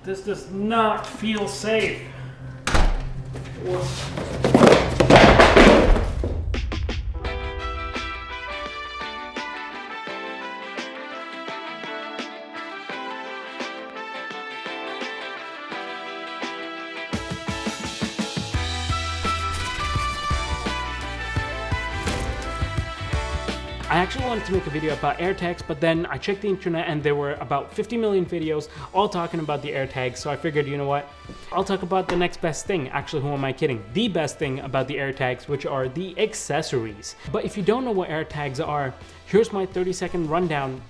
This does not feel safe. I actually wanted to make a video about AirTags, but then I checked the internet and there were about 50 million videos all talking about the AirTags, so I figured, you know what? I'll talk about the next best thing. Actually, who am I kidding? The best thing about the AirTags, which are the accessories. But if you don't know what AirTags are, here's my 30-second rundown,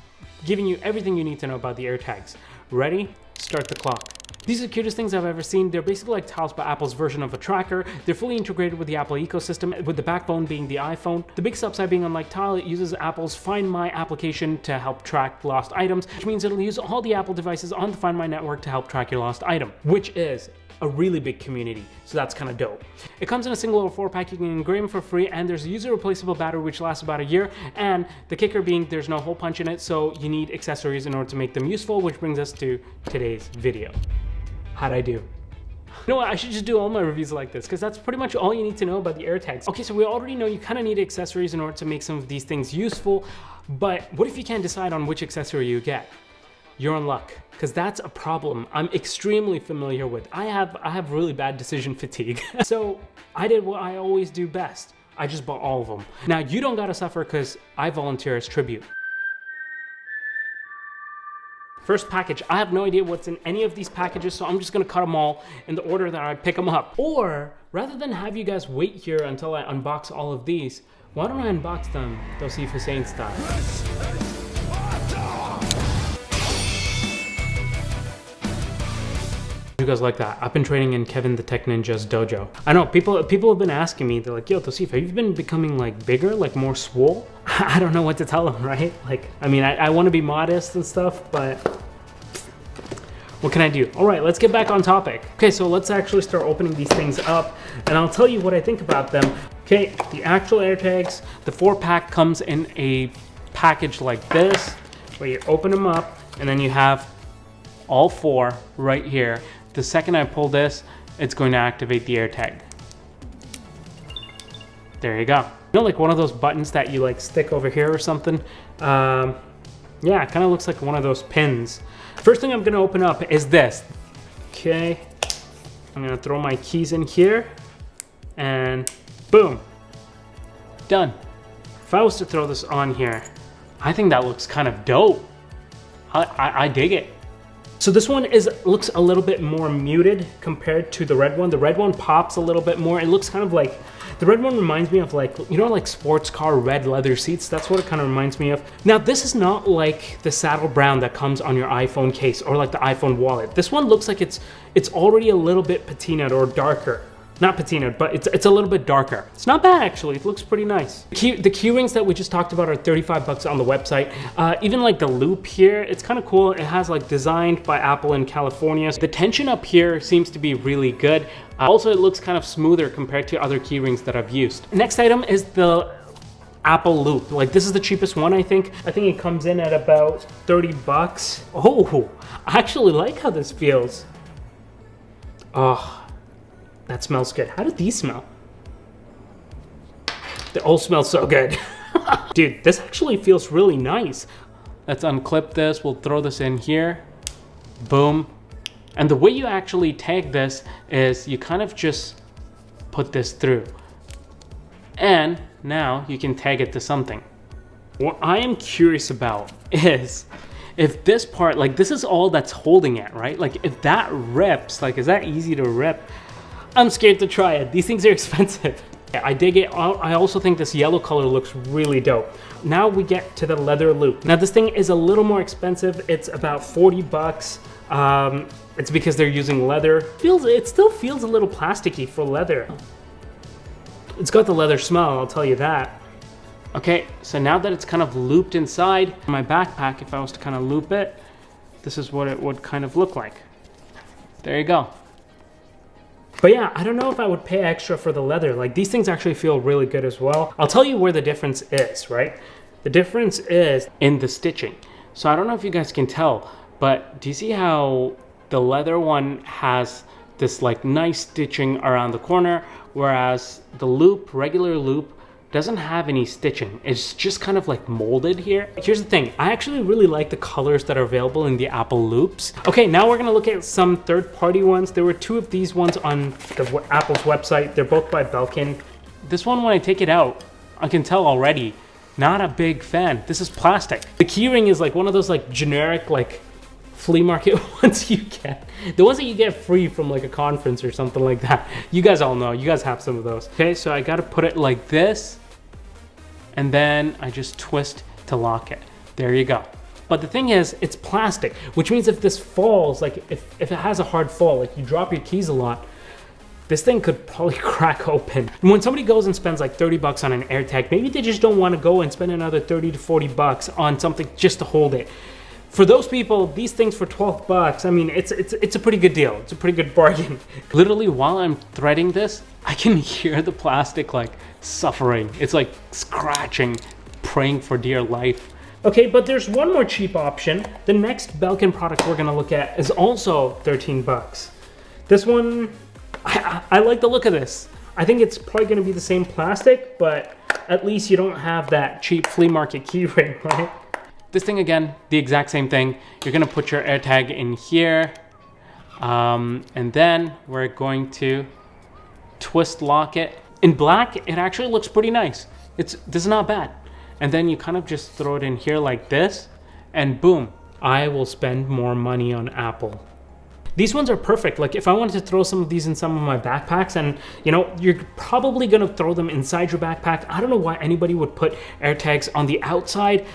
giving you everything you need to know about the AirTags. Ready? Start the clock. These are the cutest things I've ever seen. They're basically like Tausif, Apple's version of a tracker. They're fully integrated with the Apple ecosystem, with the backbone being the iPhone. The big upside being, unlike Tile, it uses Apple's Find My application to help track lost items, which means it'll use all the Apple devices on the Find My network to help track your lost item, which is a really big community, so that's kind of dope. It comes in a single little 4-pack, you can engrave them for free, and there's a user replaceable battery which lasts about a year, and the kicker being there's no hole punch in it, so you need accessories in order to make them useful, which brings us to today's video. How'd I do? You know what, I should just do all my reviews like this, because that's pretty much all you need to know about the AirTags. Okay, so we already know you kind of need accessories in order to make some of these things useful, but what if you can't decide on which accessory you get? You're in luck, because that's a problem I'm extremely familiar with. I have really bad decision fatigue. So I did what I always do best. I just bought all of them. Now you don't gotta suffer because I volunteer as tribute. First package, I have no idea what's in any of these packages, so I'm just gonna cut them all in the order that I pick them up. Or, rather than have you guys wait here until I unbox all of these, why don't I unbox them Tausif Hussain style? You guys like that? I've been training in Kevin the Tech Ninja's dojo. I know, people have been asking me, they're like, yo, Tausif, have you been becoming like bigger, like more swole? I don't know what to tell them, right? Like, I mean, I want to be modest and stuff, but what can I do? All right, let's get back on topic. Okay, so let's actually start opening these things up, and I'll tell you what I think about them. Okay, the actual AirTags, the 4-pack comes in a package like this, where you open them up, and then you have all 4 right here. The second I pull this, it's going to activate the AirTag. There you go. You know, like one of those buttons that you like stick over here or something? Yeah, it kind of looks like one of those pins. First thing I'm gonna open up is this. Okay, I'm gonna throw my keys in here and boom, done. If I was to throw this on here, I think that looks kind of dope. I dig it. So this one looks a little bit more muted compared to the red one. The red one pops a little bit more. It looks kind of like, the red one reminds me of like, you know, like sports car red leather seats. That's what it kind of reminds me of. Now this is not like the saddle brown that comes on your iPhone case or like the iPhone wallet. This one looks like it's already a little bit patinaed or darker. Not patinaed, but it's a little bit darker. It's not bad actually, it looks pretty nice. The key rings that we just talked about are 35 bucks on the website. Even like the loop here, it's kind of cool. It has like designed by Apple in California. The tension up here seems to be really good. Also, it looks kind of smoother compared to other key rings that I've used. Next item is the Apple loop. Like this is the cheapest one, I think. I think it comes in at about 30 bucks. Oh, I actually like how this feels. Oh. That smells good. How do these smell? They all smell so good. Dude, this actually feels really nice. Let's unclip this. We'll throw this in here. Boom. And the way you actually tag this is you kind of just put this through. And now you can tag it to something. What I am curious about is if this part, like this is all that's holding it, right? Like if that rips, like is that easy to rip? I'm scared to try it. These things are expensive. I dig it. I also think this yellow color looks really dope. Now we get to the leather loop. Now this thing is a little more expensive. It's about 40 bucks. It's because they're using leather. It still feels a little plasticky for leather. It's got the leather smell, I'll tell you that. Okay, so now that it's kind of looped inside my backpack, if I was to kind of loop it, this is what it would kind of look like. There you go. But yeah, I don't know if I would pay extra for the leather. Like these things actually feel really good as well. I'll tell you where the difference is, right? The difference is in the stitching. So I don't know if you guys can tell, but do you see how the leather one has this like nice stitching around the corner, whereas the loop, regular loop, doesn't have any stitching. It's just kind of like molded here. Here's the thing, I actually really like the colors that are available in the Apple loops. Okay, now we're gonna look at some third-party ones. There were 2 of these ones on Apple's website. They're both by Belkin. This one, when I take it out, I can tell already, not a big fan. This is plastic. The keyring is like one of those like generic like flea market ones you get. The ones that you get free from like a conference or something like that. You guys all know, you guys have some of those. Okay, so I gotta put it like this, and then I just twist to lock it. There you go. But the thing is, it's plastic, which means if this falls, like if it has a hard fall, like you drop your keys a lot, this thing could probably crack open. And when somebody goes and spends like 30 bucks on an AirTag, maybe they just don't want to go and spend another 30 to 40 bucks on something just to hold it. For those people, these things for 12 bucks, I mean, it's a pretty good deal. It's a pretty good bargain. Literally, while I'm threading this, I can hear the plastic like suffering. It's like scratching, praying for dear life. Okay, but there's one more cheap option. The next Belkin product we're gonna look at is also 13 bucks. This one, I like the look of this. I think it's probably gonna be the same plastic, but at least you don't have that cheap flea market keyring, right? This thing, again, the exact same thing. You're gonna put your AirTag in here, and then we're going to twist lock it. In black, it actually looks pretty nice. This is not bad. And then you kind of just throw it in here like this, and boom, I will spend more money on Apple. These ones are perfect. Like if I wanted to throw some of these in some of my backpacks, and you know, you're probably gonna throw them inside your backpack. I don't know why anybody would put AirTags on the outside.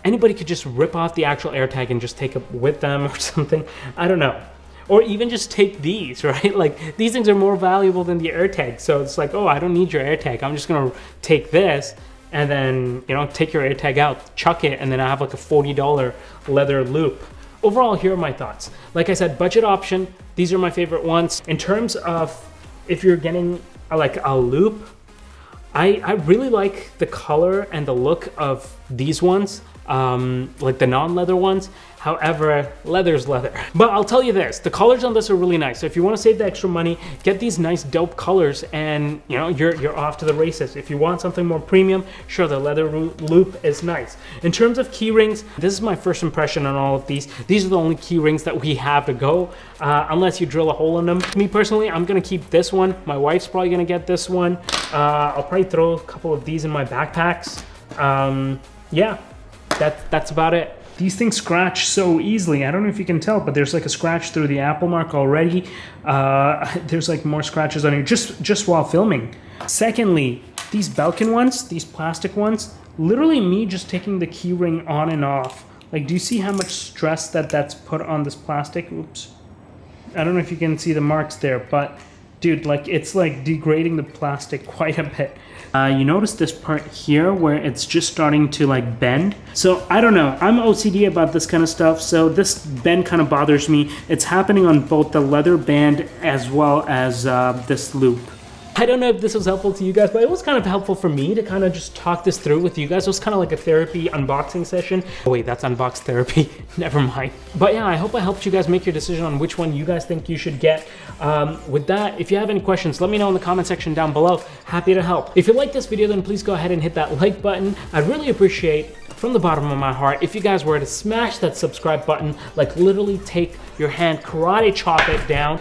Anybody could just rip off the actual AirTag and just take it with them or something. I don't know. Or even just take these, right? Like these things are more valuable than the AirTag. So it's like, oh, I don't need your AirTag. I'm just gonna take this and then, you know, take your AirTag out, chuck it, and then I have like a $40 leather loop. Overall, here are my thoughts. Like I said, budget option. These are my favorite ones. In terms of if you're getting like a loop, I really like the color and the look of these ones. Like the non-leather ones. However, leather's leather. But I'll tell you this, the colors on this are really nice. So if you want to save the extra money, get these nice dope colors and you know, you're off to the races. If you want something more premium, sure, the leather loop is nice. In terms of key rings, this is my first impression on all of these. These are the only key rings that we have to go, unless you drill a hole in them. Me personally, I'm gonna keep this one. My wife's probably gonna get this one. I'll probably throw a couple of these in my backpacks. Yeah. That's about it. These things scratch so easily. I don't know if you can tell, but there's like a scratch through the Apple mark already. There's like more scratches on here just while filming. Secondly, these Belkin ones, these plastic ones, literally me just taking the key ring on and off. Like, do you see how much stress that's put on this plastic? Oops. I don't know if you can see the marks there, but dude, like it's like degrading the plastic quite a bit. You notice this part here where it's just starting to like bend. So I don't know, I'm OCD about this kind of stuff, so this bend kind of bothers me. It's happening on both the leather band as well as this loop. I don't know if this was helpful to you guys, but it was kind of helpful for me to kind of just talk this through with you guys. It was kind of like a therapy unboxing session. Oh wait, that's unbox therapy. Never mind. But yeah, I hope I helped you guys make your decision on which one you guys think you should get. With that, if you have any questions, let me know in the comment section down below. Happy to help. If you like this video, then please go ahead and hit that like button. I'd really appreciate, from the bottom of my heart, if you guys were to smash that subscribe button, like literally take your hand, karate chop it down.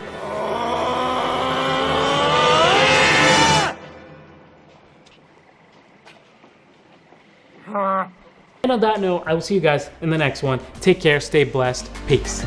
And on that note, I will see you guys in the next one. Take care, stay blessed, peace.